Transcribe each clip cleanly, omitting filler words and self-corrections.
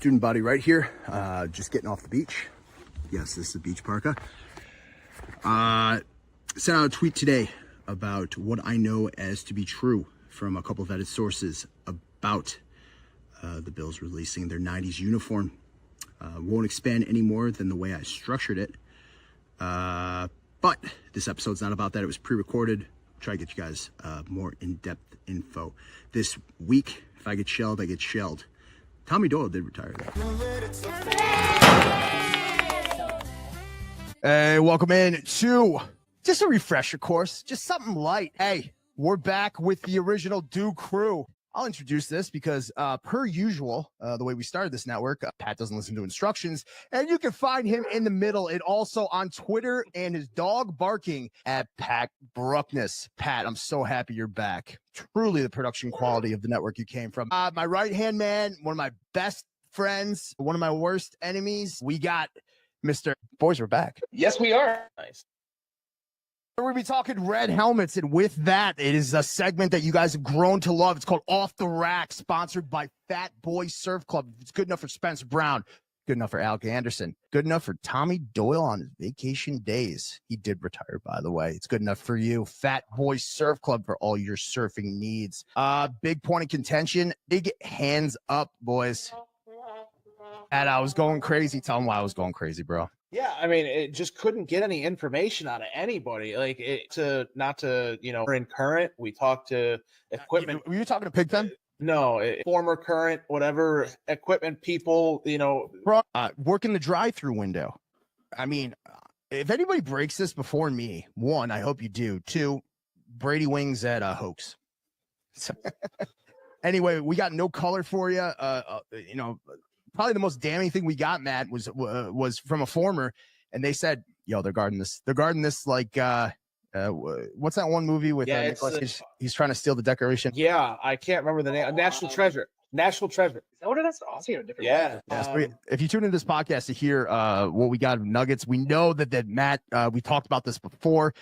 student body right here, just getting off the beach. Yes, this is a beach parka. Sent out a tweet today about what I know as to be true from a couple of vetted sources about the Bills releasing their 90s uniform. Won't expand any more than the way I structured it. But this episode's not about that. It was pre-recorded. Try to get you guys more in-depth info. This week, if I get shelled, I get shelled. Tommy Doyle did retire though. Hey, welcome in to just a refresher course, just something light. Hey, we're back with the original Do crew. I'll introduce this because per usual, the way we started this network, Pat doesn't listen to instructions, and you can find him in the middle and also on Twitter and his dog barking at Pat Bruckness. Pat, I'm so happy you're back. Truly the production quality of the network you came from. My right-hand man, one of my best friends, one of my worst enemies. We got Mr. Boys, we're back. Yes, we are. Nice. We're going to be talking red helmets, and with that, it is a segment that you guys have grown to love. It's called Off the Rack, sponsored by Fat Boy Surf Club. It's good enough for Spencer Brown, good enough for Alec Anderson, good enough for Tommy Doyle on his vacation days. He did retire, by the way. It's good enough for you. Fat Boy Surf Club for all your surfing needs. Big point of contention, big hands up, boys. And I was going crazy. Tell them why I was going crazy, bro. Yeah, I mean, it just couldn't get any information out of anybody. Like, we're in current. We talked to equipment. Were you talking to Pigpen? No, former current, whatever equipment people, working the drive-through window. I mean, if anybody breaks this before me, one, I hope you do. Two, Brady Wings at Hoax. So, anyway, we got no color for you. Probably the most damning thing we got, Matt, was from a former, and they said, "Yo, they're guarding this. They're guarding this like what's that one movie with Nicolas Cage? He's trying to steal the Decoration." Yeah, I can't remember the name. National Treasure. National Treasure. Is that what it is? Aussie or different? Yeah. If you tune into this podcast to hear what we got of Nuggets, we know that Matt. We talked about this before.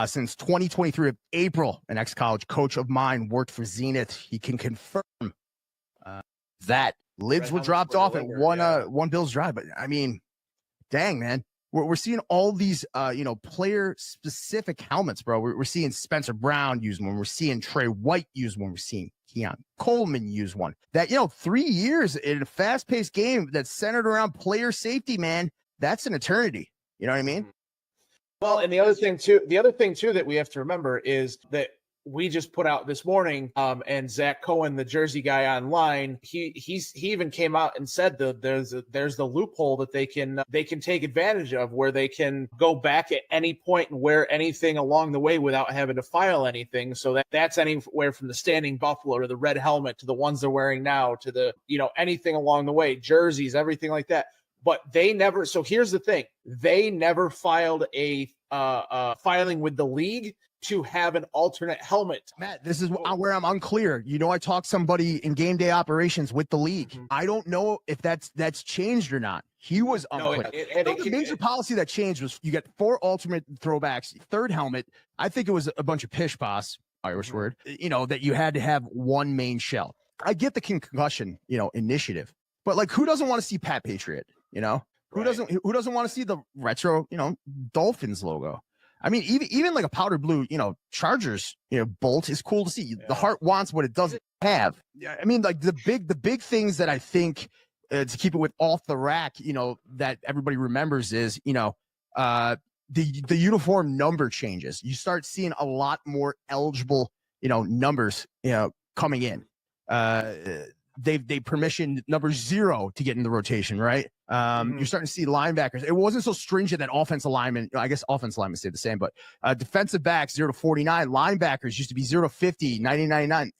Since 2023 of April, an ex-college coach of mine worked for Zenith. He can confirm that. Lids were dropped off at one Bills drive, but I mean, dang, man, we're seeing all these player specific helmets, bro. We're seeing Spencer Brown use one. We're seeing Trey White use one. We're seeing Keon Coleman use one. That 3 years in a fast paced game that's centered around player safety, man. That's an eternity. You know what I mean? Well, and the other thing too that we have to remember is that we just put out this morning, and Zach Cohen, the Jersey guy online, he even came out and said that there's the loophole that they can take advantage of, where they can go back at any point and wear anything along the way without having to file anything. So that's anywhere from the standing buffalo to the red helmet to the ones they're wearing now to the anything along the way, jerseys, everything like that. But they never. So here's the thing: they never filed a filing with the league to have an alternate helmet. Matt, this is where I'm unclear. I talked to somebody in game day operations with the league. Mm-hmm. I don't know if that's changed or not. He was unclear. The major policy that changed was you get 4 alternate throwbacks, third helmet. I think it was a bunch of pish posh, Irish word, that you had to have one main shell. I get the concussion, initiative, but like, who doesn't want to see Pat Patriot? Who doesn't want to see the retro, Dolphins logo? I mean, even like a powder blue, Chargers, bolt is cool to see. Yeah. The heart wants what it doesn't have. Yeah, I mean, like the big things that I think to keep it with off the rack, that everybody remembers is, the uniform number changes. You start seeing a lot more eligible, numbers, coming in. They permissioned number 0 to get in the rotation, right? You're starting to see linebackers. It wasn't so stringent that offensive linemen, I guess offensive linemen stayed the same, but defensive backs 0 to 49, linebackers used to be 0 to 50, 90, 99.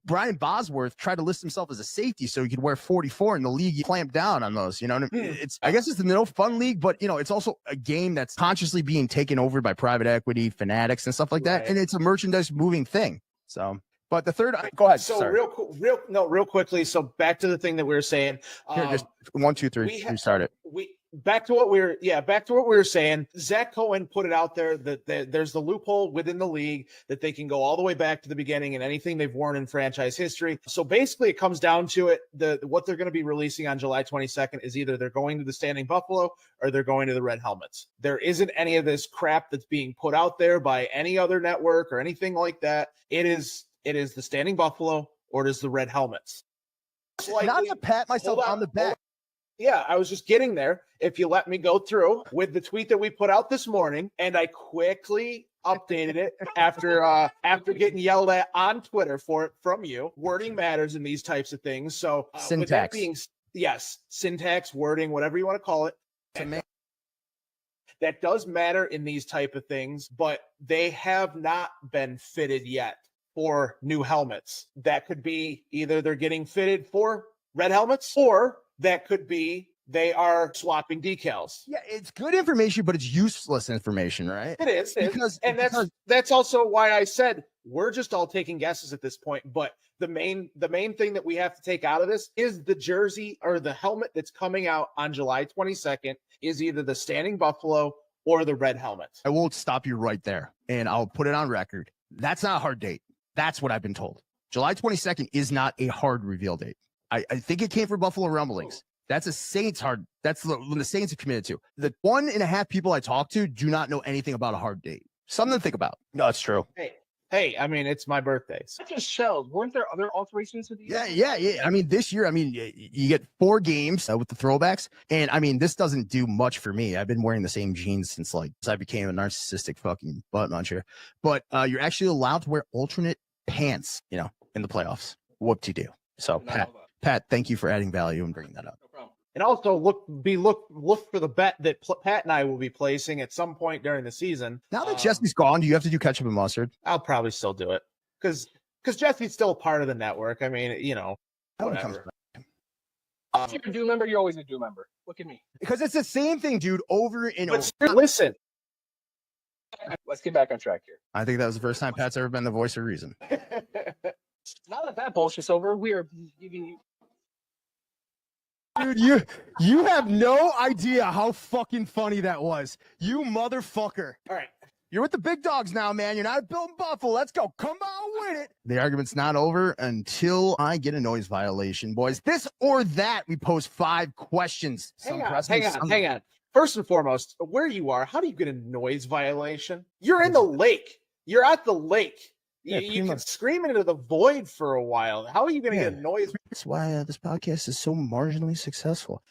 Brian Bosworth tried to list himself as a safety so he could wear 44, and the league clamped down on those. I guess it's the no fun league, but it's also a game that's consciously being taken over by private equity fanatics and stuff like that, and it's a merchandise moving thing. So. But the third, go ahead. So real quickly. So back to the thing that we were saying. Here, just 1, 2, 3. We start it. back to what we were saying. Zach Cohen put it out there that there's the loophole within the league that they can go all the way back to the beginning and anything they've worn in franchise history. So basically it comes down to it. What they're going to be releasing on July 22nd is either they're going to the Standing Buffalo or they're going to the Red Helmets. There isn't any of this crap that's being put out there by any other network or anything like that. It is the Standing Buffalo or it is the Red Helmets. Not to pat myself on the back. Yeah, I was just getting there. If you let me go through with the tweet that we put out this morning, and I quickly updated it after getting yelled at on Twitter for it from you. Wording matters in these types of things. So syntax. With that being, yes, syntax, wording, whatever you want to call it. That does matter in these type of things, but they have not been fitted yet for new helmets. That could be either they're getting fitted for red helmets or that could be they are swapping decals. Yeah, it's good information, but it's useless information, right? It is. That's also why I said we're just all taking guesses at this point. But the main thing that we have to take out of this is the jersey or the helmet that's coming out on July 22nd is either the Standing Buffalo or the red helmet. I won't stop you right there, and I'll put it on record. That's not a hard date. That's what I've been told. July 22nd is not a hard reveal date. I think it came from Buffalo Rumblings. That's a Saints hard. That's when the Saints are committed to. The 1.5 people I talk to do not know anything about a hard date. Something to think about. No, it's true. Hey, I mean, it's my birthday. So. Just shells. Weren't there other alterations to these? Yeah. I mean, this year, you get 4 games with the throwbacks. And I mean, this doesn't do much for me. I've been wearing the same jeans since I became a narcissistic fucking butt muncher. But you're actually allowed to wear alternate pants, in the playoffs. Whoop-de-doo. So, Pat, thank you for adding value and bringing that up. No problem. And also look for the bet that Pat and I will be placing at some point during the season. Now that Jesse's gone, do you have to do ketchup and mustard? I'll probably still do it because Jesse's still a part of the network. I mean, whatever. If you're a Doom member, you're always a Doom member. Look at me. Because it's the same thing, dude, over and over. Listen. Let's get back on track here. I think that was the first time Pat's ever been the voice of reason. Now that bullshit's over, we are giving you. Dude, you have no idea how fucking funny that was. You motherfucker. All right. You're with the big dogs now, man. You're not building Buffalo. Let's go. Come on with it. The argument's not over until I get a noise violation, boys. This or that, we pose 5 questions. Hang on. First and foremost, where you are, how do you get a noise violation? You're in the lake. You're at the lake. Yeah, you can scream into the void for a while. How are you going to get a noise? That's why this podcast is so marginally successful.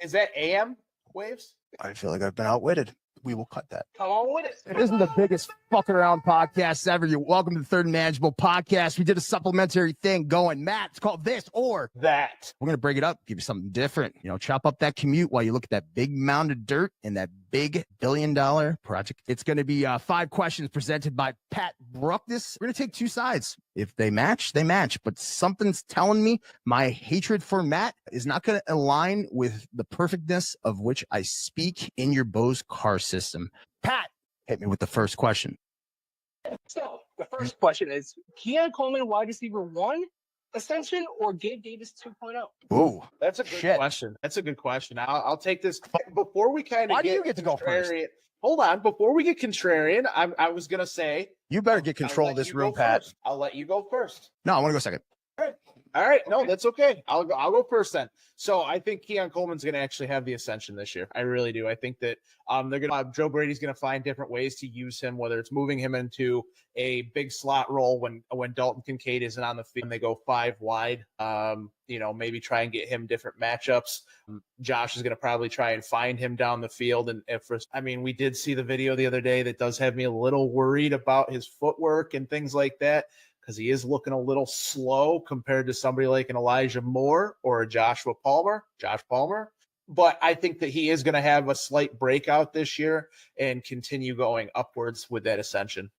Is that AM waves? I feel like I've been outwitted. We will cut that. Come on with it. It isn't the biggest fuck around podcast ever. You're welcome to the Third and Manageable podcast. We did a supplementary thing going, Matt, it's called This or That. We're going to break it up, give you something different. Chop up that commute while you look at that big mound of dirt and that big $1 billion project. It's going to be 5 questions presented by Pat Bruckness. We're going to take 2 sides. If they match, they match. But something's telling me my hatred for Matt is not going to align with the perfectness of which I speak in your Bose car system. Pat, hit me with the first question. So the first question is, Keon Coleman wide receiver 1 ascension or Gabe Davis 2.0? Oh, that's a good question. That's a good question. I'll take this before we kind of. Why do you get to go first? Hold on. Before we get contrarian, I was going to say. You better get control of this room, Pat. I'll let you go first. No, I want to go second. All right. No, that's okay. I'll go first then. So I think Keon Coleman's going to actually have the ascension this year. I really do. I think that they're going to Joe Brady's going to find different ways to use him, whether it's moving him into a big slot role when Dalton Kincaid isn't on the field and they go 5 wide. Maybe try and get him different matchups. Josh is going to probably try and find him down the field. And we did see the video the other day that does have me a little worried about his footwork and things like that, because he is looking a little slow compared to somebody like an Elijah Moore or a Josh Palmer. But I think that he is going to have a slight breakout this year and continue going upwards with that ascension.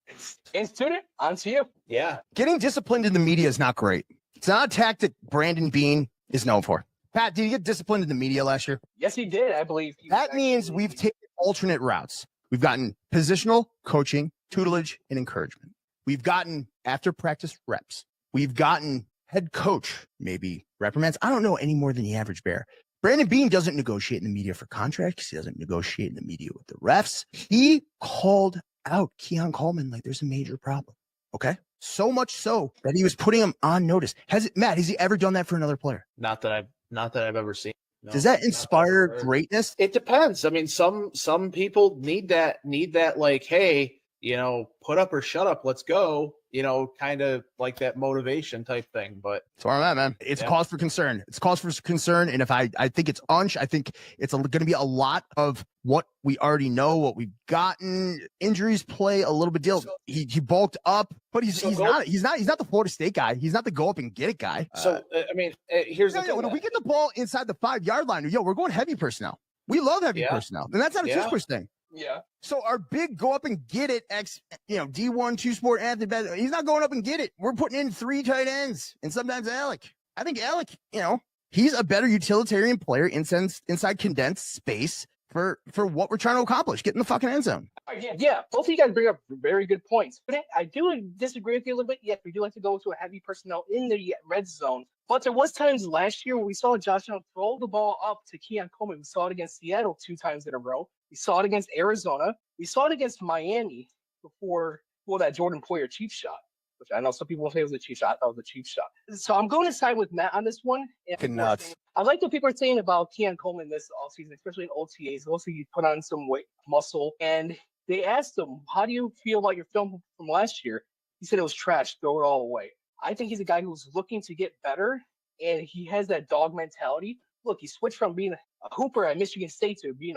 Institute, on to you. Yeah. Getting disciplined in the media is not great. It's not a tactic Brandon Beane is known for. Pat, did you get disciplined in the media last year? Yes, he did, I believe. That means we've taken alternate routes. We've gotten positional coaching, tutelage, and encouragement. We've gotten after practice reps. We've gotten head coach, maybe reprimands. I don't know any more than the average bear. Brandon Beane doesn't negotiate in the media for contracts. He doesn't negotiate in the media with the refs. He called out Keon Coleman like there's a major problem. Okay. So much so that he was putting him on notice. Matt, has he ever done that for another player? Not that I've ever seen. No, does that inspire greatness? It depends. I mean, some people need that like, hey, put up or shut up, let's go, kind of like that motivation type thing. But that's where I'm at, man. It's cause for concern. It's cause for concern. And if I think it's I think it's going to be a lot of what we already know, what we've gotten. Injuries play a little bit deal. So, he bulked up, but he's not the Florida State guy. He's not the go up and get it guy. So I mean, here's the thing. When we get the ball inside the 5-yard line, we're going heavy personnel. We love heavy personnel, and that's not a two-push thing. Yeah. So our big go up and get it, D1 two-sport Anthony, he's not going up and get it. We're putting in 3 tight ends and sometimes Alec. I think Alec, he's a better utilitarian player inside condensed space for what we're trying to accomplish, get in the fucking end zone. Yeah, both of you guys bring up very good points. But I do disagree with you a little bit. Yes, we do like to go to a heavy personnel in the red zone. But there was times last year when we saw Josh Allen throw the ball up to Keon Coleman. We saw it against Seattle 2 times in a row. We saw it against Arizona. We saw it against Miami before that Jordan Poyer cheap shot, which I know some people will say it was a cheap shot. I thought it was a cheap shot. So I'm going to side with Matt on this one. Nuts. I like what people are saying about Keon Coleman this offseason, especially in OTAs. Also, he put on some weight, muscle, and they asked him, how do you feel about your film from last year? He said it was trash, throw it all away. I think he's a guy who's looking to get better, and he has that dog mentality. Look, he switched from being a hooper at Michigan State to being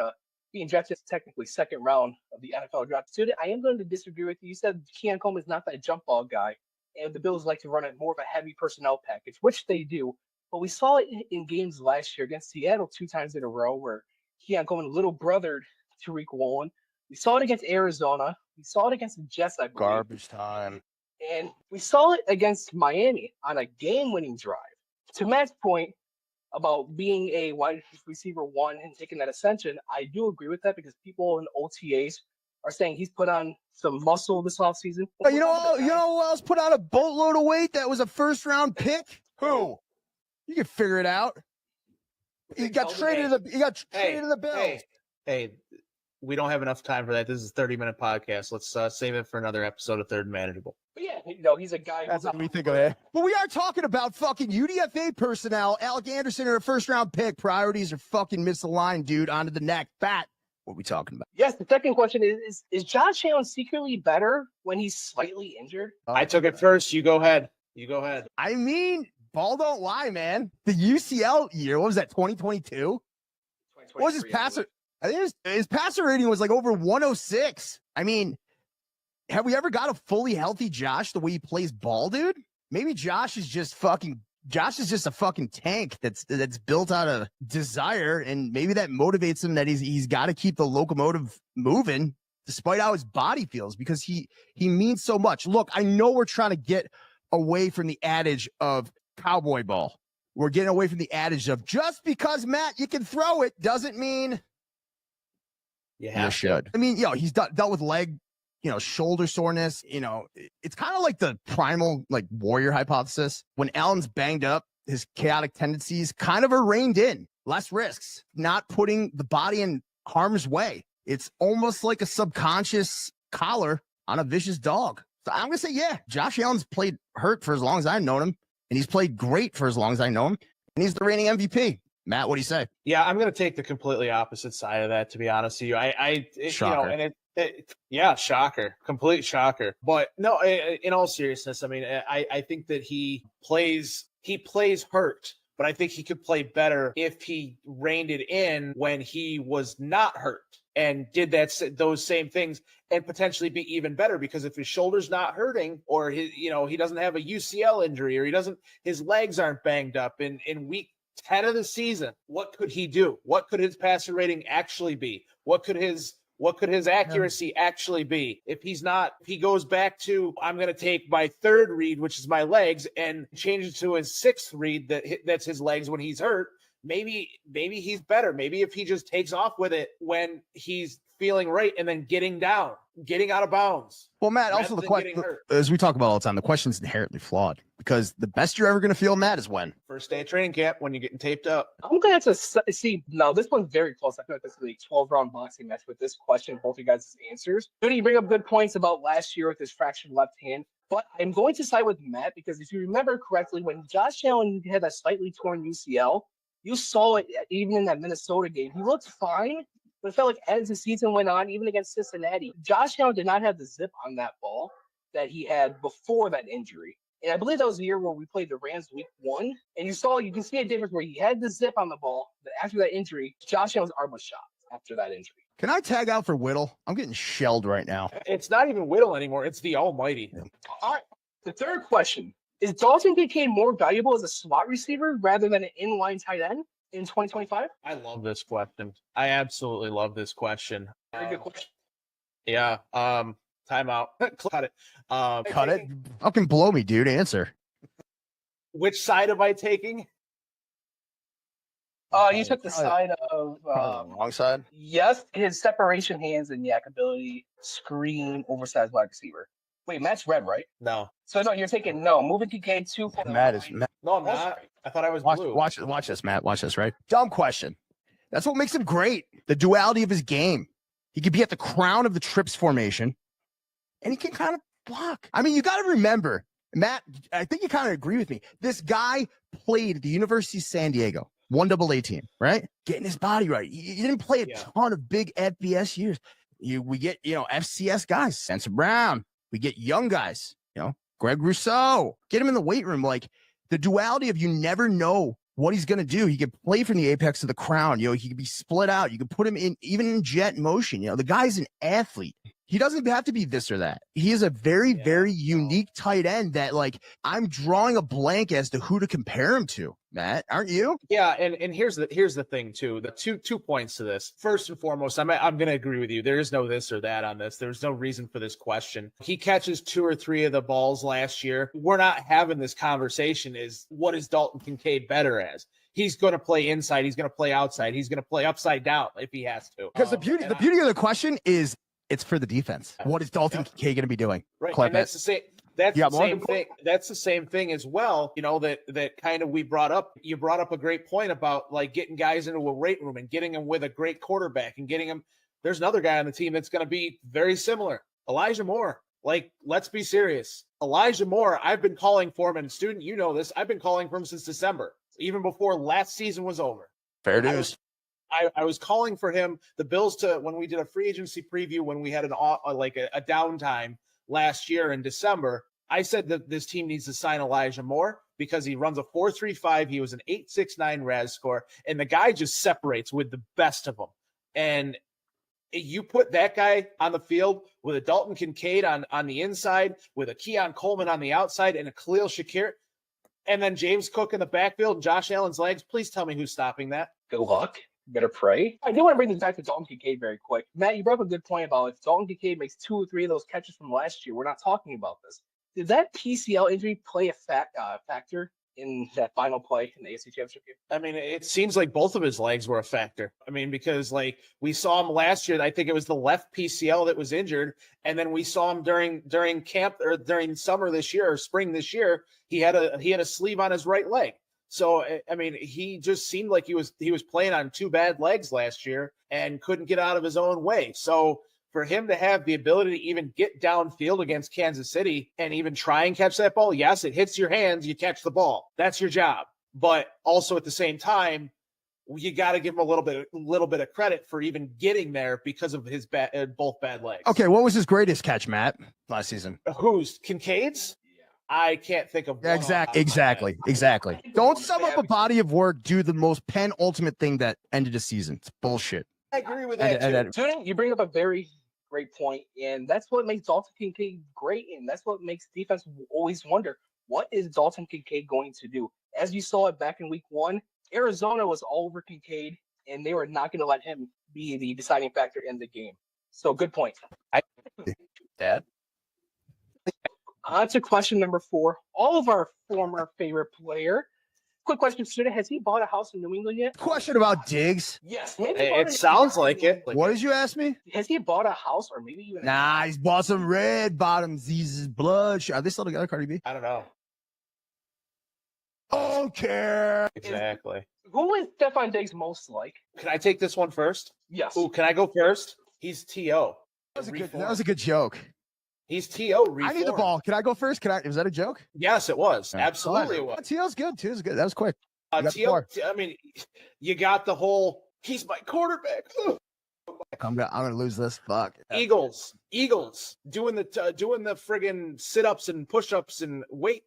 drafted technically second round of the NFL draft. So I am going to disagree with you. You said Keon Coleman is not that jump ball guy, and the Bills like to run more of a heavy personnel package, which they do. But we saw it in games last year against Seattle 2 times in a row where Keon Coleman little brothered Tariq Woolen. We saw it against Arizona. We saw it against the Jets, I believe. Garbage time. And we saw it against Miami on a game-winning drive. To Matt's point about being a wide receiver 1 and taking that ascension, I do agree with that because people in OTAs are saying he's put on some muscle this offseason. You know who else put on a boatload of weight that was a first-round pick? Who? You can figure it out. He got traded to the Bills. Hey, we don't have enough time for that. This is a 30-minute podcast. Let's save it for another episode of Third Manageable. But he's a guy. That's what we think of it. But we are talking about fucking UDFA personnel. Alec Anderson or a first-round pick. Priorities are fucking misaligned, dude. Onto the neck. Fat. What are we talking about? Yes, the second question is Josh Allen secretly better when he's slightly injured? I took it first. You go ahead. I mean, ball don't lie, man. The UCL year, what was that, 2022? What was his passer? I think his passer rating was like over 106. I mean, have we ever got a fully healthy Josh the way he plays ball, dude? Maybe Josh is just a fucking tank that's built out of desire, and maybe that motivates him that he's got to keep the locomotive moving despite how his body feels because he means so much. Look, I know we're trying to get away from the adage of cowboy ball. We're getting away from the adage of just because, Matt, you can throw it doesn't mean you should. I mean, he's dealt with leg, shoulder soreness. It's kind of like the primal, like warrior hypothesis. When Allen's banged up, his chaotic tendencies kind of are reined in. Less risks, not putting the body in harm's way. It's almost like a subconscious collar on a vicious dog. So I'm going to say, yeah, Josh Allen's played hurt for as long as I've known him, and he's played great for as long as I know him, and he's the reigning MVP. Matt, what do you say? Yeah, I'm going to take the completely opposite side of that, to be honest with you. Shocker. Shocker, complete shocker. But no, in all seriousness, I mean, I think that he plays hurt, but I think he could play better if he reined it in when he was not hurt and did those same things and potentially be even better. Because if his shoulder's not hurting, or he doesn't have a UCL injury, or his legs aren't banged up in week 10 of the season, what could he do? What could his passer rating actually be? What could his accuracy actually be? If he goes back to, I'm going to take my third read, which is my legs, and change it to his sixth read that's his legs when he's hurt, maybe he's better. Maybe if he just takes off with it when he's feeling right and then getting out of bounds. Well, Matt, also the question, as we talk about all the time, the question is inherently flawed because the best you're ever going to feel, Matt, is when? First day of training camp, when you're getting taped up. I'm going to have to see. No, this one's very close. I feel like this is a 12-round boxing match with this question, both of you guys' answers. You bring up good points about last year with his fractured left hand. But I'm going to side with Matt because if you remember correctly, when Josh Allen had a slightly torn UCL, you saw it even in that Minnesota game. He looked fine, but it felt like as the season went on, even against Cincinnati, Josh Allen did not have the zip on that ball that he had before that injury. And I believe that was the year where we played the Rams week 1. And you can see a difference where he had the zip on the ball, but after that injury, Josh Allen's arm was shot after that injury. Can I tag out for Whittle? I'm getting shelled right now. It's not even Whittle anymore. It's the almighty. All right. The third question. Is Dalton Kincaid more valuable as a slot receiver rather than an inline tight end in 2025? I love this question. I absolutely love this question. Very good question. Yeah. Timeout. Cut it. Cut it? Fucking blow me, dude. Answer. Which side am I taking? You took the side of wrong side. Yes, his separation hands and yak ability, screen, oversized wide receiver. Wait, Matt's red, right? No. So no, you're taking no. Moving Kincaid 2. Matt is. Matt. No, I'm not. I thought I was blue. Watch this, Matt. Watch this, right? Dumb question. That's what makes him great. The duality of his game. He could be at the crown of the trips formation, and he can kind of block. I mean, you got to remember, Matt. I think you kind of agree with me. This guy played at the University of San Diego. 1AA team, right? Getting his body right. He didn't play a ton of big FBS years. We get, FCS guys, Spencer Brown. We get young guys, Greg Rousseau. Get him in the weight room. Like the duality of you never know what he's going to do. He could play from the apex to the crown. He could be split out. You could put him in even in jet motion. The guy's an athlete. He doesn't have to be this or that. He is a very, very unique tight end that, I'm drawing a blank as to who to compare him to. Matt, aren't you? Yeah, and here's the thing too. The two points to this. First and foremost, I'm going to agree with you. There is no this or that on this. There's no reason for this question. He catches 2 or 3 of the balls last year. We're not having this conversation. Is what is Dalton Kincaid better as? He's going to play inside. He's going to play outside. He's going to play upside down if he has to. Because the beauty of the question is, it's for the defense. What is Dalton Kincaid going to be doing? Right, and that's the same. That's the same thing. That's the same thing as well. That kind of we brought up. You brought up a great point about getting guys into a weight room and getting them with a great quarterback and getting them. There's another guy on the team that's going to be very similar. Elijah Moore. Let's be serious. Elijah Moore. I've been calling for him, and student, you know this. I've been calling for him since December, even before last season was over. Fair dues. I was calling for him, the Bills, when we did a free agency preview, when we had a downtime last year in December. I said that this team needs to sign Elijah Moore because he runs a 4.35. He was an 8.69 RAS score, and the guy just separates with the best of them. And you put that guy on the field with a Dalton Kincaid on the inside, with a Keon Coleman on the outside, and a Khalil Shakir, and then James Cook in the backfield and Josh Allen's legs. Please tell me who's stopping that. Good luck. Better pray. I do want to bring this back to Dalton Kincaid very quick. Matt, you brought up a good point about if Dalton Kincaid makes 2 or 3 of those catches from last year, we're not talking about this. Did that PCL injury play a factor in that final play in the AFC Championship game? I mean, it seems like both of his legs were a factor. I mean, because we saw him last year. I think it was the left PCL that was injured, and then we saw him during camp or during summer this year or spring this year. He had a sleeve on his right leg. So, I mean, he just seemed like he was playing on 2 bad legs last year and couldn't get out of his own way. So for him to have the ability to even get downfield against Kansas City and even try and catch that ball, yes, it hits your hands, you catch the ball. That's your job. But also at the same time, you got to give him a little bit of credit for even getting there because of his both bad legs. Okay, what was his greatest catch, Matt, last season? Who's? Kincaid's? I can't think of one. Exactly. Don't sum up a body of work, do the most penultimate thing that ended a season. It's bullshit. I agree with that too. You bring up a very great point, and that's what makes Dalton Kincaid great, and that's what makes defense always wonder, what is Dalton Kincaid going to do? As you saw it back in week 1, Arizona was all over Kincaid, and they were not going to let him be the deciding factor in the game. So good point. Dad? On to question number 4. All of our former favorite player, quick question, Studa. Has he bought a house in New England yet? Question about Diggs. Yes. It sounds like it. What did you ask me? Has he bought a house or maybe even Nah, he's bought some red bottoms. These blood. Are they still together, Cardi B? I don't know. Don't care. Exactly. Who is Stefan Diggs most like? Can I take this one first? Yes. Ooh, can I go first? He's T.O. That was a good joke. He's T.O. I need the ball. Can I go first? Was that a joke? Yes, it was. Absolutely it was. T.O.'s good. T.O.'s good. That was quick. T.O., I mean, you got the whole, he's my quarterback. I'm gonna lose this. Fuck. Eagles doing the friggin' sit-ups and push-ups and weight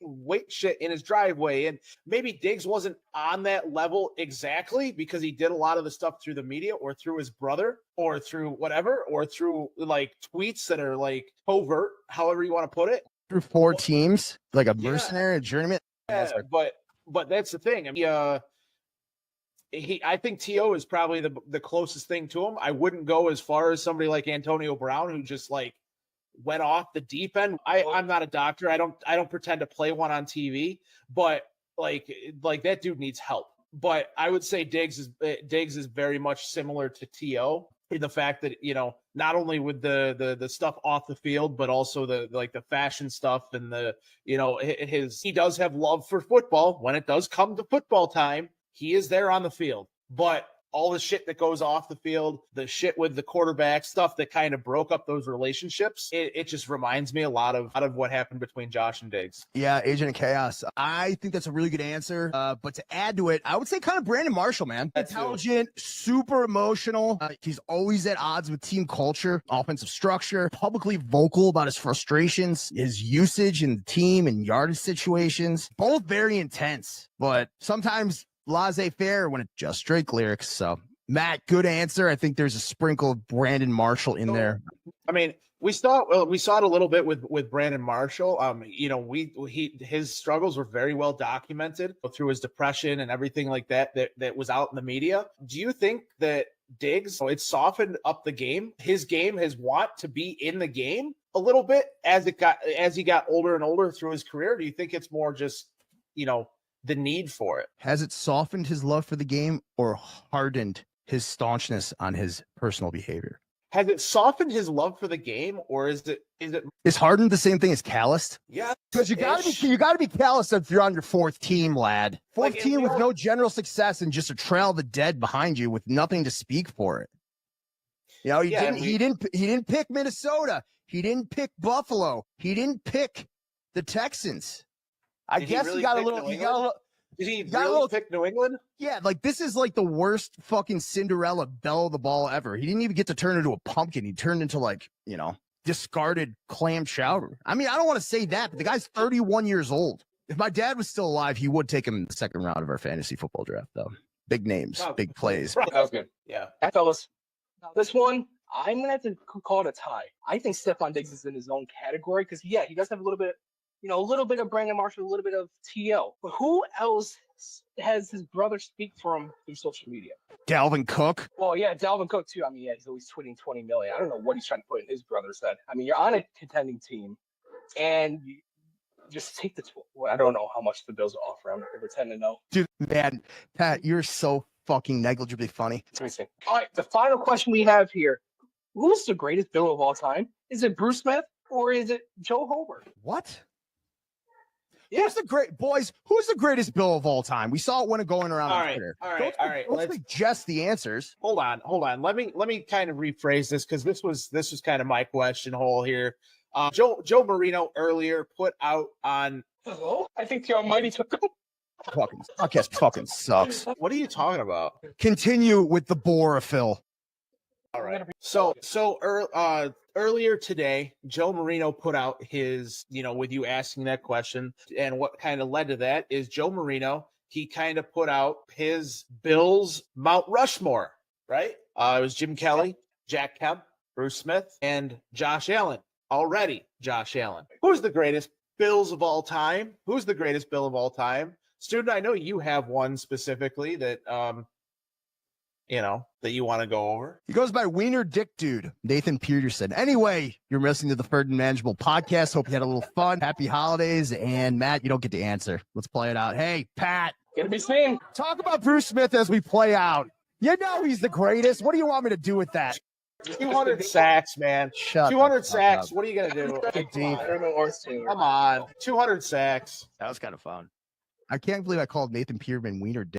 shit in his driveway. And maybe Diggs wasn't on that level exactly because he did a lot of the stuff through the media or through his brother or through whatever or through like tweets that are like covert, however you want to put it. Through 4 teams, like a mercenary, a journeyman. Yeah, but that's the thing. I mean, I think T.O. is probably the closest thing to him. I wouldn't go as far as somebody like Antonio Brown, who just like went off the deep end. I'm not a doctor. I don't pretend to play one on TV, but like that dude needs help. But I would say Diggs is very much similar to T.O. in the fact that, you know, not only with the stuff off the field, but also the fashion stuff and he does have love for football. When it does come to football time, he is there on the field, but all the shit that goes off the field, the shit with the quarterback stuff that kind of broke up those relationships, it just reminds me a lot of what happened between Josh and Diggs. Yeah, Agent of Chaos. I think that's a really good answer. But to add to it, I would say kind of Brandon Marshall, man. Intelligent, super emotional. He's always at odds with team culture, offensive structure, publicly vocal about his frustrations, his usage in the team and yardage situations. Both very intense, but sometimes laissez-faire when it's just straight lyrics. So, Matt, good answer. I think there's a sprinkle of Brandon Marshall in there. I mean, we saw it a little bit with Brandon Marshall. His struggles were very well documented through his depression and everything like that was out in the media. Do you think that Diggs, it's softened up the game? His game has want to be in the game a little bit as he got older and older through his career? Do you think it's more just, the need for it? Has it softened his love for the game or hardened his staunchness on his personal behavior? Has it softened his love for the game, or is it hardened the same thing as calloused? Yeah, because you gotta be calloused if you're on your 4th team, lad. 4th team with no general success and just a trail of the dead behind you with nothing to speak for it. You know, he didn't pick Minnesota. He didn't pick Buffalo. He didn't pick the Texans. I guess he got a little. Did he really pick New England? Yeah, like this is like the worst fucking Cinderella belle of the ball ever. He didn't even get to turn into a pumpkin. He turned into discarded clam chowder. I mean, I don't want to say that, but the guy's 31 years old. If my dad was still alive, he would take him in the 2nd round of our fantasy football draft, though. Big names, big plays. That was good. Yeah, fellas. Now this one, I'm gonna have to call it a tie. I think Stefan Diggs is in his own category because he does have a little bit of Brandon Marshall, a little bit of T.O. But who else has his brother speak for him through social media? Dalvin Cook. Well, yeah, Dalvin Cook too. I mean, he's always tweeting 20 million. I don't know what he's trying to put in his brother's head. I mean, you're on a contending team, and you just take the. I don't know how much the Bills will offer him. They're 10-0. Dude, man, Pat, you're so fucking negligibly funny. Let me see. All right, the final question we have here: who's the greatest Bill of all time? Is it Bruce Smith or is it Joe Hobart? What? Yeah. Who's the greatest Bill of all time? We saw it when it going around on Twitter. All right. Let's suggest the answers. Hold on. Let me kind of rephrase this because this was kind of my question hole here. Joe Marino earlier put out on. Hello? I think the Almighty took him. Fucking sucks. What are you talking about? Continue with the Borophyll. All right. So earlier today, Joe Marino put out his, with you asking that question, and what kind of led to that is Joe Marino. He kind of put out his Bills Mount Rushmore, right? It was Jim Kelly, Jack Kemp, Bruce Smith, and Josh Allen. Already, Josh Allen. Who's the greatest Bills of all time? Who's the greatest Bill of all time? Student, I know you have one specifically that that you want to go over? He goes by Wiener Dick Dude, Nathan Peterson. Anyway, you're listening to the Third and Manageable podcast. Hope you had a little fun. Happy holidays. And Matt, you don't get to answer. Let's play it out. Hey, Pat. Gonna be seen. Talk about Bruce Smith as we play out. You know he's the greatest. What do you want me to do with that? 200 sacks, man. Shut 200 sacks. What are you going to do? Come on. 200 sacks. That was kind of fun. I can't believe I called Nathan Peterman Wiener Dick.